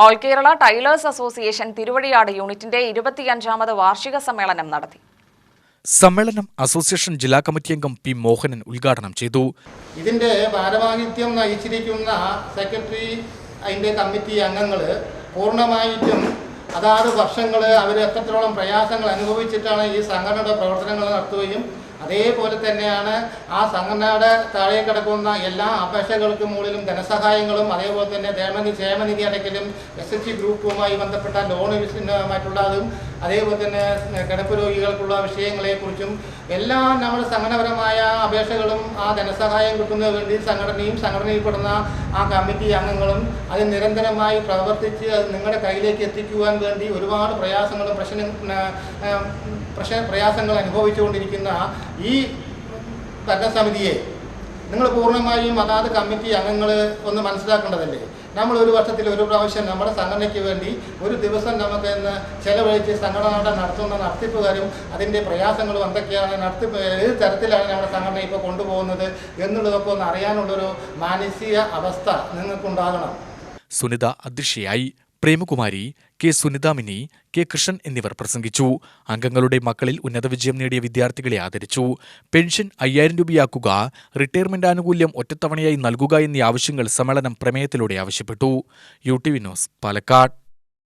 All Kerala tailors association Thiruvazhiyad യൂണിറ്റിന്റെ 25ാമത് വാർഷിക സമ്മേളനം നടത്തി. സമ്മേളനം അസോസിയേഷൻ ജില്ലാ കമ്മിറ്റി അംഗം പി മോഹനൻ ഉദ്ഘാടനം ചെയ്തു. ഇതിന്റെ ഭാരവാഹിത്യം നയിച്ചിരിക്കുന്ന സെക്രട്ടറി, അതിന്റെ കമ്മിറ്റി അംഗങ്ങൾ പൂർണ്ണമായിട്ടും അതാത് വർഷങ്ങൾ അവർ എത്രത്തോളം പ്രയാസങ്ങൾ അനുഭവിച്ചിട്ടാണ് ഈ സംഘടനയുടെ പ്രവർത്തനങ്ങൾ നടത്തുകയും അതേപോലെ തന്നെയാണ് ആ സംഘടനയുടെ താഴെ കിടക്കുന്ന എല്ലാ അപേക്ഷകൾക്കും മുകളിലും ധനസഹായങ്ങളും അതേപോലെ തന്നെ ക്ഷേമനിധി അടയ്ക്കലും SHG ഗ്രൂപ്പുമായി ബന്ധപ്പെട്ട ലോണുമായിട്ടുള്ളതും അതേപോലെ തന്നെ കിടപ്പ് രോഗികൾക്കുള്ള വിഷയങ്ങളെക്കുറിച്ചും എല്ലാം നമ്മുടെ സംഘടനപരമായ അപേക്ഷകളും ആ ധനസഹായം കിട്ടുന്നതിന് വേണ്ടി സംഘടനയിൽപ്പെടുന്ന ആ കമ്മിറ്റി അംഗങ്ങളും അത് നിരന്തരമായി പ്രവർത്തിച്ച് അത് നിങ്ങളുടെ കയ്യിലേക്ക് എത്തിക്കുവാൻ വേണ്ടി ഒരുപാട് പ്രയാസങ്ങൾ അനുഭവിച്ചുകൊണ്ടിരിക്കുന്ന ഈ ഭരണസമിതിയെ നിങ്ങൾ പൂർണ്ണമായും അതാത് കമ്മിറ്റി അംഗങ്ങൾ ഒന്ന് മനസ്സിലാക്കേണ്ടതല്ലേ. നമ്മൾ ഒരു വർഷത്തിൽ ഒരു പ്രാവശ്യം നമ്മുടെ സംഘടനയ്ക്ക് വേണ്ടി ഒരു ദിവസം നമുക്ക് ഇന്ന് ചെലവഴിച്ച് സംഘടനയുടെ നടത്തിപ്പുകാരും അതിൻ്റെ പ്രയാസങ്ങളും എന്തൊക്കെയാണ്, ഏത് തരത്തിലാണ് നമ്മുടെ സംഘടന ഇപ്പോൾ കൊണ്ടുപോകുന്നത് എന്നുള്ളതൊക്കെ ഒന്ന് അറിയാനുള്ളൊരു മാനസിക അവസ്ഥ നിങ്ങൾക്കുണ്ടാകണം. സുനിത അധ്യക്ഷയായി. പ്രേമകുമാരി, കെ സുനിതാമിനി, കെ കൃഷ്ണൻ എന്നിവർ പ്രസംഗിച്ചു. അംഗങ്ങളുടെ മക്കളിൽ ഉന്നത വിജയം നേടിയ വിദ്യാർത്ഥികളെ ആദരിച്ചു. പെൻഷൻ 5000 രൂപയാക്കുക, റിട്ടയർമെന്റ് ആനുകൂല്യം ഒറ്റത്തവണയായി നൽകുക എന്നീ ആവശ്യങ്ങൾ സമ്മേളനം പ്രമേയത്തിലൂടെ ആവശ്യപ്പെട്ടു. UTV news, Palakkad.